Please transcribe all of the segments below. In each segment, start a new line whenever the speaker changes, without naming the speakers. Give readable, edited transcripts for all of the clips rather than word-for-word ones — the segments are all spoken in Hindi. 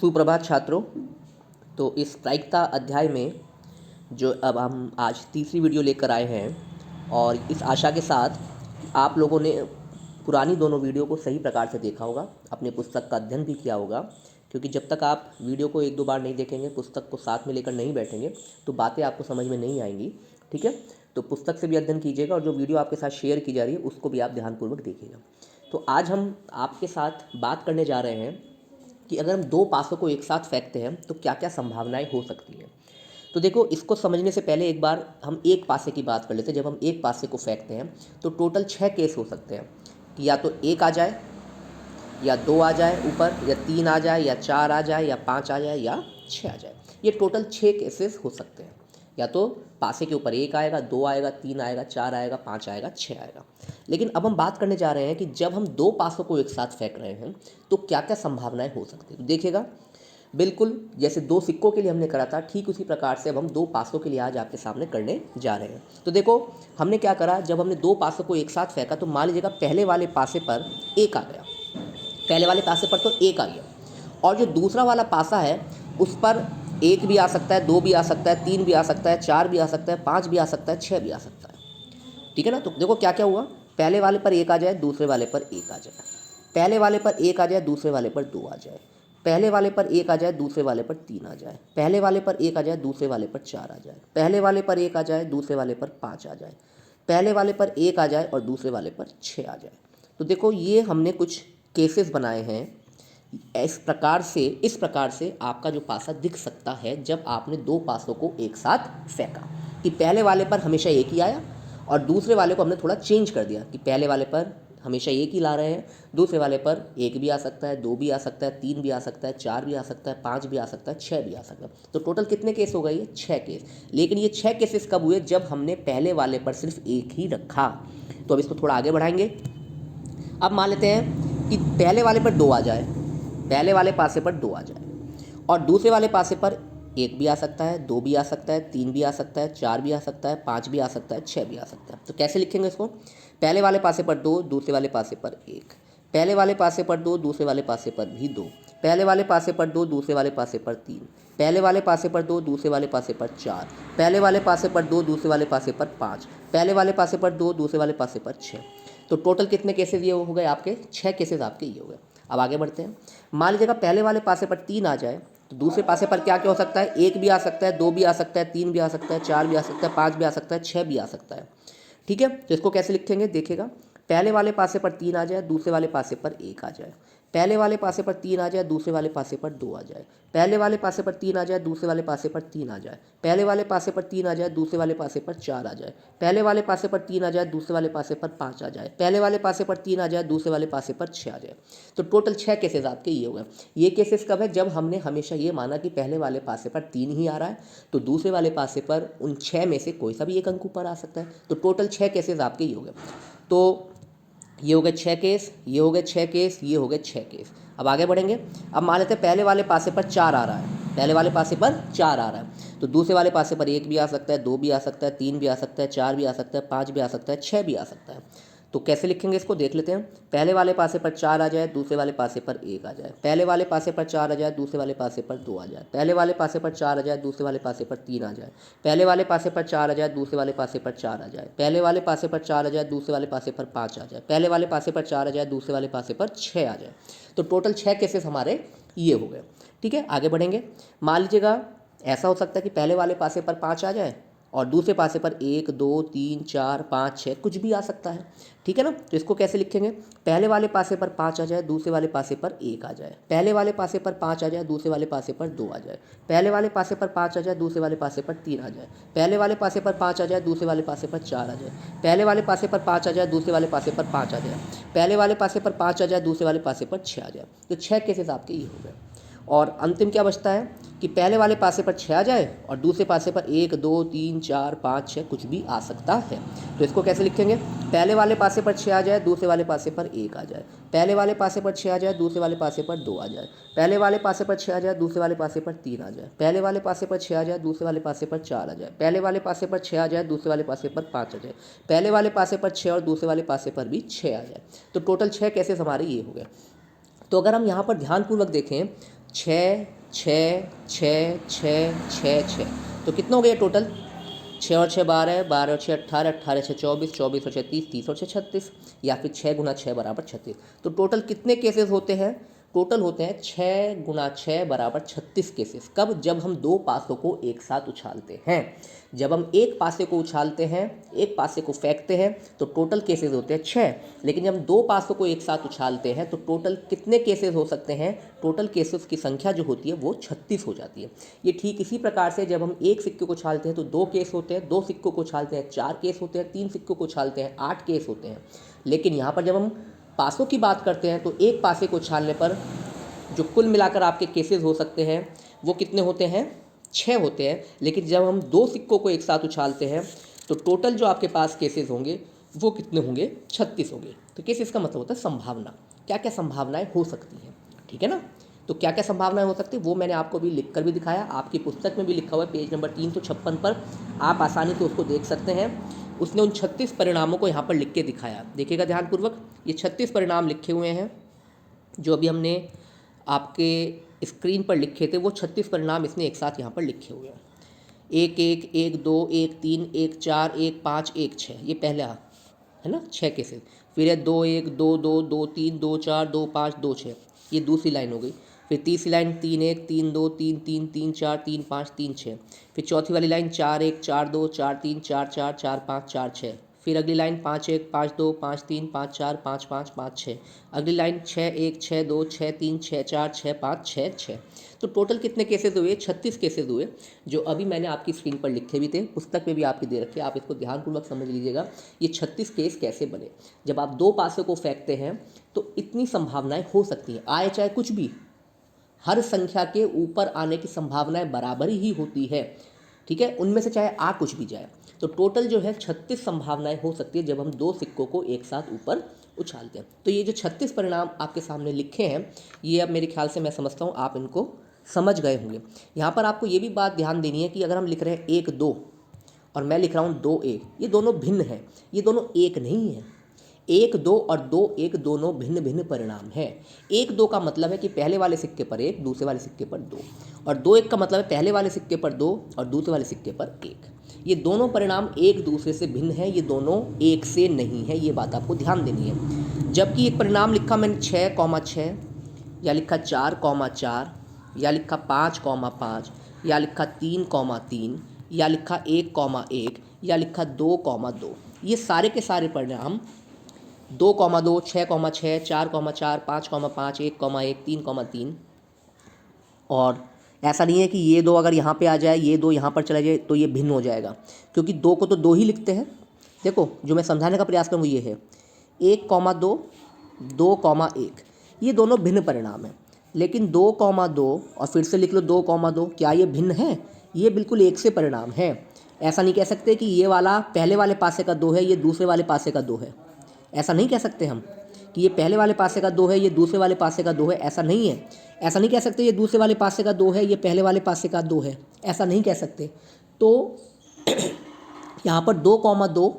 सुप्रभात छात्रों। तो इस प्रायिकता अध्याय में जो अब हम आज तीसरी वीडियो लेकर आए हैं और इस आशा के साथ आप लोगों ने पुरानी दोनों वीडियो को सही प्रकार से देखा होगा, अपने पुस्तक का अध्ययन भी किया होगा। क्योंकि जब तक आप वीडियो को एक दो बार नहीं देखेंगे, पुस्तक को साथ में लेकर नहीं बैठेंगे तो बातें आपको समझ में नहीं आएंगी। ठीक है, तो पुस्तक से भी अध्ययन कीजिएगा और जो वीडियो आपके साथ शेयर की जा रही है उसको भी आप ध्यानपूर्वक देखिएगा। तो आज हम आपके साथ बात करने जा रहे हैं कि अगर हम दो पासों को एक साथ फेंकते हैं तो क्या क्या संभावनाएं हो सकती हैं। तो देखो, इसको समझने से पहले एक बार हम एक पासे की बात कर लेते हैं। जब हम एक पासे को फेंकते हैं तो टोटल 6 केस हो सकते हैं कि या तो एक आ जाए, या दो आ जाए ऊपर, या तीन आ जाए, या चार आ जाए, या पाँच आ जाए, या छः आ जाए। ये टोटल 6 केसेस हो सकते हैं। या तो पासे के ऊपर एक आएगा, दो आएगा, तीन आएगा, चार आएगा, पाँच आएगा, छः आएगा। लेकिन अब हम बात करने जा रहे हैं कि जब हम दो पासों को एक साथ फेंक रहे हैं तो क्या क्या संभावनाएं हो सकती हैं। तो देखिएगा, बिल्कुल जैसे दो सिक्कों के लिए हमने करा था, ठीक उसी प्रकार से अब हम दो पासों के लिए आज आपके सामने करने जा रहे हैं। तो देखो, हमने क्या करा, जब हमने दो पासों को एक साथ फेंका तो मान लीजिएगा पहले वाले पासे पर एक आ गया, पहले वाले पासे पर तो एक आ गया, और जो दूसरा वाला पासा है उस पर एक भी आ सकता है, दो भी आ सकता है, तीन भी आ सकता है, चार भी आ सकता है, पाँच भी आ सकता है, छः भी आ सकता है। ठीक है ना। तो देखो क्या क्या हुआ, पहले वाले पर एक आ जाए, दूसरे वाले पर एक आ जाए, पहले वाले पर एक आ जाए, दूसरे वाले पर दो आ जाए, पहले वाले पर एक आ जाए, दूसरे वाले पर तीन आ जाए, पहले वाले पर एक आ जाए, दूसरे वाले पर चार आ जाए, पहले वाले पर एक आ जाए, दूसरे वाले पर पाँच आ जाए, पहले वाले पर एक आ जाए और दूसरे वाले पर छः आ जाए। तो देखो, ये हमने कुछ केसेस बनाए हैं। इस प्रकार से आपका जो पासा दिख सकता है जब आपने दो पासों को एक साथ फेंका, कि पहले वाले पर हमेशा एक ही आया और दूसरे वाले को हमने थोड़ा चेंज कर दिया कि पहले वाले पर हमेशा एक ही ला रहे हैं, दूसरे वाले पर एक भी आ सकता है, दो भी आ सकता है, तीन भी आ सकता है, चार भी आ सकता है, पाँच भी आ सकता है, छः भी आ सकता है। तो टोटल कितने केस हो गए, ये 6 केस। लेकिन ये 6 केसेस कब हुए, जब हमने पहले वाले पर सिर्फ एक ही रखा। तो अब इसको थोड़ा आगे बढ़ाएंगे। अब मान लेते हैं कि पहले वाले पर दो आ जाए, पहले वाले पासे पर दो आ जाए और दूसरे वाले पासे पर एक भी आ सकता है, दो भी आ सकता है, तीन भी आ सकता है, चार भी आ सकता है, पाँच भी आ सकता है, छः भी आ सकता है। तो कैसे लिखेंगे इसको, पहले वाले पासे पर दो, दूसरे वाले पासे पर एक, पहले वाले पासे पर दो, दूसरे वाले पासे पर भी दो, पहले वाले पासे पर दो, दूसरे वाले पासे पर तीन, पहले वाले पासे पर दो, दूसरे वाले पासे पर चार, पहले वाले पासे पर दो, दूसरे वाले पासे पर पाँच, पहले वाले पासे पर दो, दूसरे वाले पासे पर छः। तो टोटल कितने केसेस ये हो गए आपके, 6 केसेस आपके ये हो गए। अब आगे बढ़ते हैं। मान लीजिएगा पहले वाले पासे पर तीन आ जाए तो दूसरे पासे पर क्या क्या हो सकता है, एक भी आ सकता है, दो भी आ सकता है, तीन भी आ सकता है, चार भी आ सकता है, पाँच भी आ सकता है, छः भी आ सकता है। ठीक है, तो इसको कैसे लिखेंगे, देखिएगा, पहले वाले पासे पर तीन आ जाए, दूसरे वाले पासे पर एक आ जाए, पहले वाले पासे पर तीन आ जाए, दूसरे वाले पासे पर दो आ जाए, पहले वाले पासे पर तीन आ जाए, दूसरे वाले पासे पर तीन आ जाए, पहले वाले पासे पर तीन आ जाए, दूसरे वाले पासे पर चार आ जाए, पहले वाले पासे पर तीन आ जाए, दूसरे वाले पासे पर पाँच आ जाए, पहले वाले पासे पर तीन आ जाए, दूसरे वाले पासे पर छः आ जाए। तो टोटल 6 केसेस आपके ये हो गए। ये केसेस कब है, जब हमने हमेशा ये माना कि पहले वाले पासे पर तीन ही आ रहा है तो दूसरे वाले पासे पर उन 6 में से कोई सा भी एक अंक ऊपर आ सकता है। तो टोटल 6 केसेस आपके ये हो गए। तो ये हो गए 6 केस, ये हो गए 6 केस, ये हो गए 6 केस। अब आगे बढ़ेंगे। अब मान लेते हैं पहले वाले पासे पर चार आ रहा है, पहले वाले पासे पर चार आ रहा है तो दूसरे वाले पासे पर एक भी आ सकता है, दो भी आ सकता है, तीन भी आ सकता है, चार भी आ सकता है, पाँच भी आ सकता है, छः भी आ सकता है। तो कैसे लिखेंगे इसको देख लेते हैं। पहले वाले पासे पर चार आ जाए, दूसरे वाले पासे पर एक आ जाए, पहले वाले पासे पर चार आ जाए, दूसरे वाले पासे पर दो आ जाए, पहले वाले पासे पर चार आ जाए, दूसरे वाले पासे पर तीन आ जाए, पहले वाले पासे पर चार आ जाए, दूसरे वाले पासे पर चार आ जाए, पहले वाले पासे पर चार आ जाए, दूसरे वाले पासे पर पाँच आ जाए, पहले वाले पासे पर चार आ जाए, दूसरे वाले पासे पर छः आ जाए। तो टोटल 6 केसेस हमारे ये हो गए। ठीक है, आगे बढ़ेंगे। मान लीजिएगा ऐसा हो सकता है कि पहले वाले पासे पर पाँच आ जाए और दूसरे पासे पर एक, दो, तीन, चार, पाँच, छः कुछ भी आ सकता है। ठीक है ना। तो इसको कैसे लिखेंगे, पहले वाले पासे पर पाँच आ जाए, दूसरे वाले पासे पर एक आ जाए, पहले वाले पासे पर पाँच आ जाए, दूसरे वाले पासे पर दो आ जाए, पहले वाले पासे पर पाँच आ जाए, दूसरे वाले पासे पर तीन आ जाए, पहले वाले पासे पर पाँच आ जाए, दूसरे वाले पासे पर चार आ जाए, पहले वाले पासे पर पाँच आ जाए, दूसरे वाले पासे पर पाँच आ जाए, पहले वाले पासे पर पाँच आ जाए, दूसरे वाले पासे पर छः आ जाए। तो 6 केसेस आपके ये हो गए। और अंतिम क्या बचता है कि पहले वाले पासे पर 6 आ जाए और दूसरे पासे पर एक, दो, तीन, चार, पाँच, छः कुछ भी आ सकता है। तो इसको कैसे लिखेंगे, पहले वाले पासे पर 6 आ जाए, दूसरे वाले पासे पर एक आ जाए, पहले वाले पासे पर 6 आ जाए, दूसरे वाले पासे पर दो आ जाए, पहले वाले पासे पर 6 आ जाए, दूसरे वाले पासे पर तीन आ जाए, पहले वाले पासे पर 6 आ जाए, दूसरे वाले पासे पर चार आ जाए, पहले वाले पासे पर 6 आ जाए, दूसरे वाले पासे पर पाँच आ जाए, पहले वाले पासे पर 6 और दूसरे वाले पासे पर भी 6 आ जाए। तो टोटल 6 केसेस हमारे ये हो गए। तो अगर हम यहाँ पर ध्यानपूर्वक देखें छः छः छः छः छः छः, तो कितना हो गया टोटल? 6 और 6 12, 12 और 6 18, 18 6 24, 24 और 6 30, 30 और 6 36, या फिर 6 गुना 6 बराबर 36। तो टोटल कितने केसेस होते हैं? टोटल होते हैं 6 गुना 6 बराबर 36 केसेस। कब? जब हम दो पासों को एक साथ उछालते हैं। जब हम एक पासे को उछालते हैं, एक पासे को फेंकते हैं, तो टोटल केसेस होते हैं 6। लेकिन जब हम दो पासों को एक साथ उछालते हैं तो टोटल कितने केसेस हो सकते हैं? टोटल केसेस की संख्या जो होती है वो 36 हो जाती है। ये ठीक इसी प्रकार से जब हम एक सिक्के को उछालते हैं तो 2 केस होते हैं, 2 सिक्कों को उछालते हैं 4 केस होते हैं, 3 सिक्कों को उछालते हैं 8 केस होते हैं। लेकिन यहाँ पर जब हम पासों की बात करते हैं तो एक पासे को उछालने पर जो कुल मिलाकर आपके केसेस हो सकते हैं वो कितने होते हैं? 6 होते हैं। लेकिन जब हम 2 सिक्कों को एक साथ उछालते हैं तो टोटल जो आपके पास केसेस होंगे वो कितने होंगे? 36 होंगे। तो केसेस का मतलब होता है संभावना। क्या क्या संभावनाएं हो सकती हैं, ठीक है ना? तो क्या क्या संभावनाएं हो सकती है वो मैंने आपको भी लिख कर भी दिखाया, आपकी पुस्तक में भी लिखा हुआ है पेज नंबर 356 पर, आप आसानी से उसको देख सकते हैं। उसने उन 36 परिणामों को यहाँ पर लिख के दिखाया। देखिएगा ध्यानपूर्वक, ये 36 परिणाम लिखे हुए हैं जो अभी हमने आपके स्क्रीन पर लिखे थे, वो 36 परिणाम इसने एक साथ यहाँ पर लिखे हुए हैं। 1 1 1 2 1 3 1 4 1 5 1 6, ये पहला है ना, 6 केसेस। फिर है 2 1 2 2 2 3 2 4 2 5 2 6, ये दूसरी लाइन हो गई। फिर तीसरी लाइन 3 1 3 2 3 3 3 4 3 5 3 6। फिर चौथी वाली लाइन 4 1 4 2 4 3 4 4 4 5 4 6। फिर अगली लाइन 5 1 5 2 5 3 5 4 5 5 5 6। अगली लाइन 6 1 6 2 6 3 6 4 6 5 6 6। तो टोटल कितने केसेस हुए? 36 केसेस हुए, जो अभी मैंने आपकी स्क्रीन पर लिखे भी थे, पुस्तक में भी आपकी दे रखे, आप इसको ध्यानपूर्वक समझ लीजिएगा। ये 36 केस कैसे बने? जब आप दो पासों को फेंकते हैं तो इतनी संभावनाएं हो सकती हैं, आए चाहे कुछ भी, हर संख्या के ऊपर आने की संभावनाएं बराबर ही होती है, ठीक है, उनमें से चाहे आ कुछ भी जाए। तो टोटल जो है 36 संभावनाएं हो सकती है जब हम दो सिक्कों को एक साथ ऊपर उछालते हैं। तो ये जो 36 परिणाम आपके सामने लिखे हैं, ये अब मेरे ख्याल से, मैं समझता हूँ आप इनको समझ गए होंगे। यहाँ पर आपको ये भी बात ध्यान देनी है कि अगर हम लिख रहे हैं 1 2 और मैं लिख रहा हूँ 2 1, ये दोनों भिन्न हैं, ये दोनों एक नहीं है। 1 2 और 2 1 दोनों भिन्न भिन्न परिणाम हैं। 1 2 का मतलब है कि पहले वाले सिक्के पर 1, दूसरे वाले सिक्के पर 2, और 2 1 का मतलब है पहले वाले सिक्के पर 2 और दूसरे वाले सिक्के पर 1। ये दोनों परिणाम एक दूसरे से भिन्न हैं, ये दोनों एक से नहीं है, ये बात आपको ध्यान देनी है। जबकि एक परिणाम लिखा मैंने 6,6, या लिखा 4,4, या लिखा 5,5, या लिखा 3,3, या लिखा 1,1, या लिखा 2,2, ये सारे के सारे परिणाम 2,2, 6,6, 4,4, 5,5, 1,1, 3,3, और ऐसा नहीं है कि ये दो अगर यहाँ पे आ जाए, ये दो यहाँ पर चला जाए तो ये भिन्न हो जाएगा, क्योंकि दो को तो दो ही लिखते हैं। देखो, जो मैं समझाने का प्रयास करूँ ये है 1,2, 2,1, ये दोनों भिन्न परिणाम हैं। लेकिन 2,2 और फिर से लिख लो 2,2, क्या ये भिन्न है? ये बिल्कुल एक से परिणाम है। ऐसा नहीं कह सकते कि ये वाला पहले वाले पासे का 2 है, ये दूसरे वाले पासे का 2 है। ऐसा नहीं कह सकते हम कि ये पहले वाले पासे का 2 है, ये दूसरे वाले पासे का 2 है, ऐसा नहीं है। ऐसा नहीं कह सकते ये दूसरे वाले पासे का 2 है, ये पहले वाले पासे का 2 है, ऐसा नहीं कह सकते। तो यहाँ पर 2,2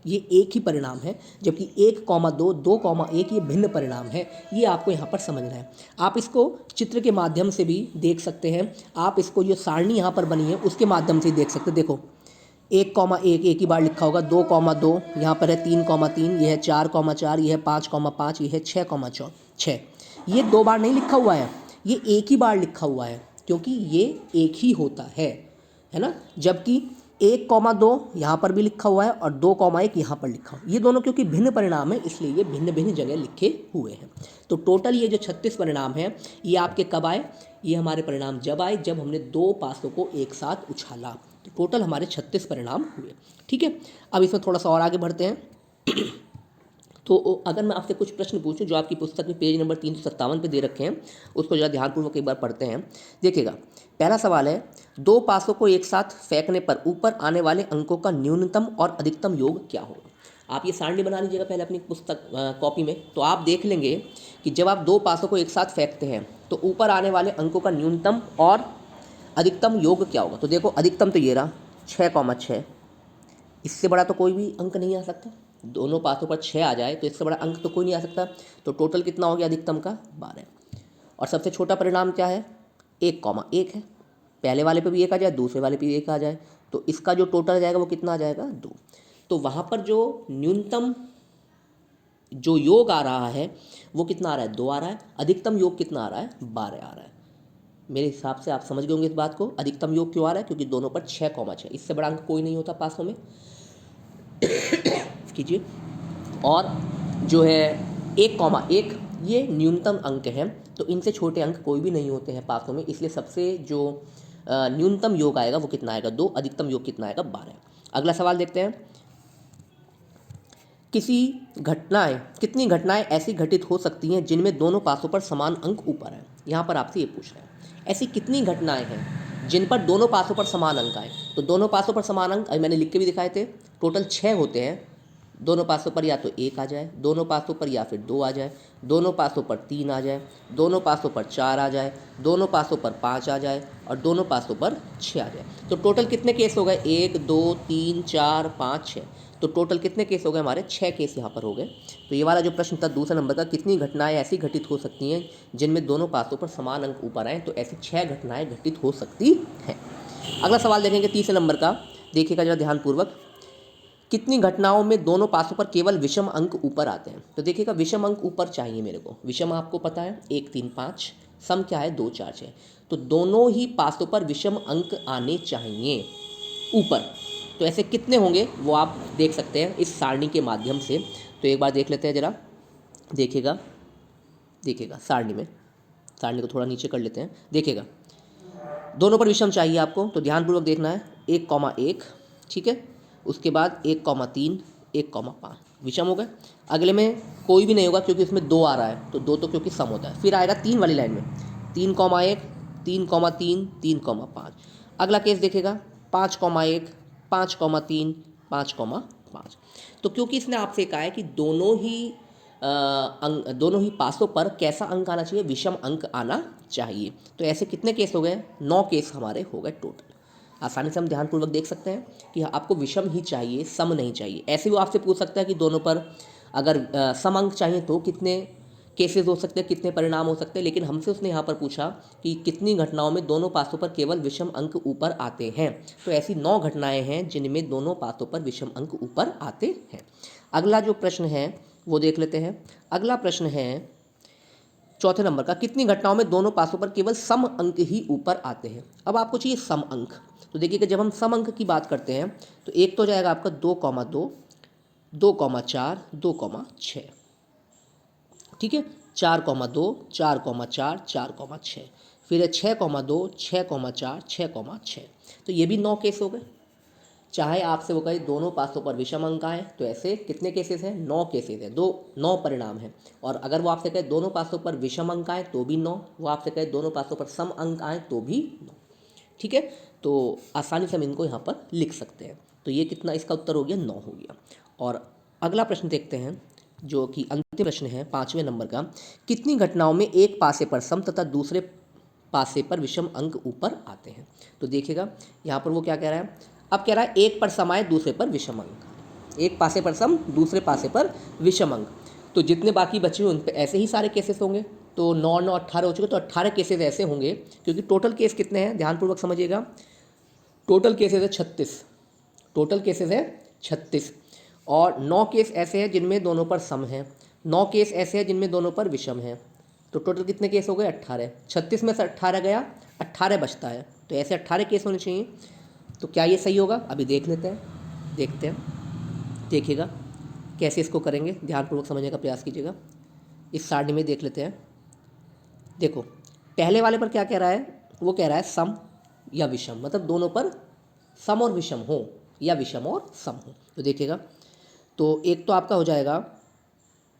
ये एक ही परिणाम है, जबकि 1,2, 2,1 ये भिन्न परिणाम है। ये आपको यहाँ पर समझना है। आप इसको चित्र के माध्यम से भी देख सकते हैं, आप इसको जो सारणी यहाँ पर बनी है उसके माध्यम से देख सकते हैं। देखो 1,1 एक ही बार लिखा होगा, 2,2 यहाँ पर है, 3,3, यह है 4,4, यह है 5,5, यह है 6,6। ये दो बार नहीं लिखा हुआ है, ये एक ही बार लिखा हुआ है, क्योंकि ये एक ही होता है ना। जबकि 1,2 यहाँ पर भी लिखा हुआ है और 2,1 यहाँ पर लिखा हुआ है। ये दोनों क्योंकि भिन्न परिणाम है, इसलिए ये भिन्न भिन्न जगह लिखे हुए हैं। तो टोटल ये जो 36 परिणाम हैं, ये आपके कब आए? ये हमारे परिणाम जब आए जब हमने दो पासों को एक साथ उछाला। तो टोटल हमारे 36 परिणाम हुए, ठीक है। अब इसमें थोड़ा सा और आगे बढ़ते हैं। तो अगर मैं आपसे कुछ प्रश्न पूछूं जो आपकी पुस्तक में पेज नंबर 357 पे दे रखे हैं, उसको ज़रा ध्यानपूर्वक एक बार पढ़ते हैं। देखिएगा, पहला सवाल है, दो पासों को एक साथ फेंकने पर ऊपर आने वाले अंकों का न्यूनतम और अधिकतम योग क्या होगा? आप ये सारणी बना लीजिएगा पहले अपनी पुस्तक कॉपी में, तो आप देख लेंगे कि जब आप दो पासों को एक साथ फेंकते हैं तो ऊपर आने वाले अंकों का न्यूनतम और अधिकतम योग क्या होगा। तो देखो, अधिकतम तो ये रहा 6,6, इससे बड़ा तो कोई भी अंक नहीं आ सकता। दोनों पासों पर 6 आ जाए तो इससे बड़ा अंक तो कोई नहीं आ सकता। तो टोटल कितना हो गया अधिकतम का? 12। और सबसे छोटा परिणाम क्या है, 1,1 है। पहले वाले पे भी 1 आ जाए, दूसरे वाले पे भी 1 आ जाए, तो इसका जो टोटल आ जाएगा वो कितना आ जाएगा, 2। तो वहाँ पर जो न्यूनतम जो योग आ रहा है वो कितना आ रहा है, 2 आ रहा है। अधिकतम योग कितना आ रहा है, 12 आ रहा है। मेरे हिसाब से आप समझ गए होंगे इस बात को। अधिकतम योग क्यों आ रहा है, क्योंकि दोनों पर 6,6, इससे बड़ा अंक कोई नहीं होता पासों में। कीजिए। और जो है 1,1 ये न्यूनतम अंक है, तो इनसे छोटे अंक कोई भी नहीं होते हैं पासों में, इसलिए सबसे जो न्यूनतम योग आएगा वो कितना आएगा, 2। अधिकतम योग कितना आएगा, 12। अगला सवाल देखते हैं। कितनी घटनाएं ऐसी घटित हो सकती हैं जिनमें दोनों पासों पर समान अंक ऊपर है। यहाँ पर आपसे ये पूछ रहे हैं ऐसी कितनी घटनाएं हैं जिन पर दोनों पासों पर समान अंक आए। तो दोनों पासों पर समान अंक अभी मैंने लिख के भी दिखाए थे, टोटल 6 होते हैं। दोनों पासों पर या तो 1 आ जाए, दोनों पासों पर या फिर 2 आ जाए, दोनों पासों पर 3 आ जाए, दोनों पासों पर 4 आ जाए, दोनों पासों पर 5 आ जाए और दोनों पासों पर 6 आ जाए। तो टोटल कितने केस हो गए, 1 2 3 4 5 6। तो टोटल कितने केस हो गए हमारे, 6 केस यहाँ पर हो गए। तो ये वाला जो प्रश्न था दूसरे नंबर का, कितनी घटनाएं ऐसी घटित हो सकती हैं जिनमें दोनों पासों पर समान अंक ऊपर आए, तो ऐसी 6 घटनाएं घटित हो सकती हैं। अगला सवाल देखेंगे तीसरे नंबर का, देखिएगा जरा ध्यानपूर्वक। कितनी घटनाओं में दोनों पासों पर केवल विषम अंक ऊपर आते हैं। तो देखिएगा विषम अंक ऊपर चाहिए मेरे को। विषम आपको पता है 1 3 5, सम क्या है 2 4 6। तो दोनों ही पासों पर विषम अंक आने चाहिए ऊपर। तो ऐसे कितने होंगे वो आप देख सकते हैं इस सारणी के माध्यम से। तो एक बार देख लेते हैं जरा, देखिएगा देखिएगा सारणी को थोड़ा नीचे कर लेते हैं। देखिएगा दोनों पर विषम चाहिए आपको, तो ध्यानपूर्वक देखना है। 1,1, ठीक है, उसके बाद 1,3, 1,5 विषम हो गए। अगले में कोई भी नहीं होगा क्योंकि इसमें 2 आ रहा है, तो 2 तो क्योंकि सम होता है। फिर आएगा 3 वाली लाइन में 3,1, 3,3, 3,5। अगला केस देखेगा 5,1, 5,3, 5,5। तो क्योंकि इसने आपसे कहा है कि दोनों ही पासों पर कैसा अंक आना चाहिए, विषम अंक आना चाहिए। तो ऐसे कितने केस हो गए, 9 केस हमारे हो गए टोटल। आसानी से हम ध्यानपूर्वक देख सकते हैं कि आपको विषम ही चाहिए, सम नहीं चाहिए। ऐसे वो आपसे पूछ सकता है कि दोनों पर अगर सम अंक चाहिए तो कितने केसेस हो सकते हैं, कितने परिणाम हो सकते हैं। लेकिन हमसे उसने यहाँ पर पूछा कि कितनी घटनाओं में दोनों पासों पर केवल विषम अंक ऊपर आते हैं। तो ऐसी 9 घटनाएं हैं जिनमें दोनों पासों पर विषम अंक ऊपर आते हैं। अगला जो प्रश्न है वो देख लेते हैं। अगला प्रश्न है चौथे नंबर का, कितनी घटनाओं में दोनों पासों पर केवल सम अंक ही ऊपर आते हैं। अब आपको चाहिए सम अंक। तो देखिए कि जब हम सम अंक की बात करते हैं तो एक तो जाएगा आपका 2,2, 2,4, 2,6, ठीक है, 4,2, 4,4, 4,6, फिर है 6,2, 6,4, 6,6। तो ये भी 9 केस हो गए। चाहे आपसे वो कहे दोनों पासों पर विषम अंक आए, तो ऐसे कितने केसेस हैं, 9 केसेस हैं, 9 परिणाम हैं। और अगर वो आपसे कहे दोनों पासों पर विषम अंक आए तो भी 9, वो आपसे कहे दोनों पासों पर सम अंक आए तो भी 9, ठीक है। तो आसानी से हम इनको यहाँ पर लिख सकते हैं। तो ये कितना, इसका उत्तर हो गया 9 हो गया। और अगला प्रश्न देखते हैं जो कि अंतिम प्रश्न है 5वें नंबर का, कितनी घटनाओं में एक पासे पर सम तथा दूसरे पासे पर विषम अंक ऊपर आते हैं। तो देखिएगा यहाँ पर वो क्या कह रहा है, अब कह रहा है एक पर सम आए दूसरे पर विषम अंक, एक पासे पर सम दूसरे पासे पर विषम अंक। तो जितने बाकी बचे हुए उन पर ऐसे ही सारे केसेस होंगे। तो 9 9 18 हो चुके, तो 18 केसेस ऐसे होंगे, क्योंकि टोटल केस कितने हैं ध्यानपूर्वक समझिएगा। टोटल केसेस है 36, टोटल केसेस है 36। और 9 केस ऐसे हैं जिनमें दोनों पर सम है, 9 केस ऐसे हैं जिनमें दोनों पर विषम है। तो टोटल कितने केस हो गए, 18। 36 में से 18 गया, 18 बचता है, तो ऐसे 18 केस होने चाहिए। तो क्या ये सही होगा, अभी देख लेते हैं, देखते हैं। देखिएगा कैसे इसको करेंगे, ध्यानपूर्वक समझने का प्रयास कीजिएगा। इस सारणी में देख लेते हैं। देखो पहले वाले पर क्या कह रहा है, वो कह रहा है सम या विषम, मतलब दोनों पर सम और विषम हो या विषम और सम हो। तो देखिएगा, तो एक तो आपका हो जाएगा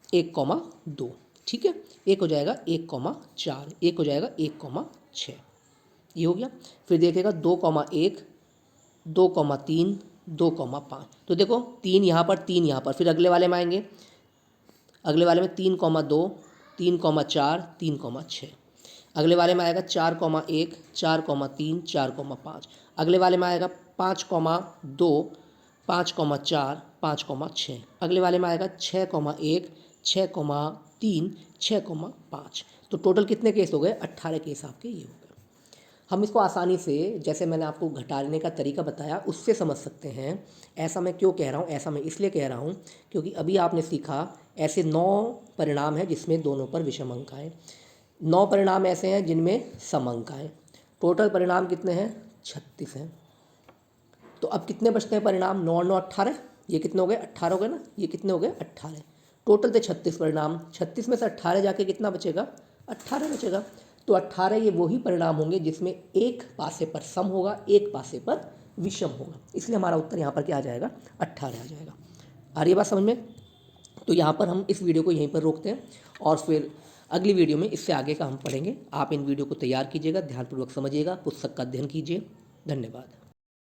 1,2, ठीक है, एक हो जाएगा 1,4, एक हो जाएगा 1,6, ये हो गया। फिर देखिएगा 2,1, 2,3, 2,5। तो देखो 3 यहाँ पर, 3 यहाँ पर, फिर अगले वाले में आएंगे, अगले वाले में 3,2, 3,4, 3,6। अगले वाले में आएगा 4,1, 4,3, 4,5। अगले वाले में आएगा 5,2, 5,4, 5,6। अगले वाले में आएगा 6,1, 6,3, 6,5। तो टोटल कितने केस हो गए? 18 केस आपके ये हो गए। हम इसको आसानी से, जैसे मैंने आपको घटाने का तरीका बताया, उससे समझ सकते हैं। ऐसा मैं क्यों कह रहा हूँ? ऐसा मैं इसलिए कह रहा हूँ क्योंकि अभी आपने सीखा ऐसे 9 परिणाम हैं जिसमें दोनों पर विषम अंक आए, 9 परिणाम ऐसे हैं जिनमें सम अंक आए। टोटल परिणाम कितने हैं? 36 हैं। तो अब कितने बचते हैं परिणाम? 9 और 9 18, ये कितने हो गए? 18 हो गए ना, ये कितने हो गए? 18। टोटल थे 36 परिणाम, 36 में से 18 जाके कितना बचेगा? 18 बचेगा। तो 18 ये वही परिणाम होंगे जिसमें एक पासे पर सम होगा, एक पासे पर विषम होगा, इसलिए हमारा उत्तर यहाँ पर क्या आ जाएगा? 18 आ जाएगा। आ रही है बात समझ में? तो यहाँ पर हम इस वीडियो को यहीं पर रोकते हैं और फिर अगली वीडियो में इससे आगे का हम पढ़ेंगे। आप इन वीडियो को तैयार कीजिएगा, ध्यानपूर्वक समझिएगा, पुस्तक का अध्ययन कीजिए। धन्यवाद।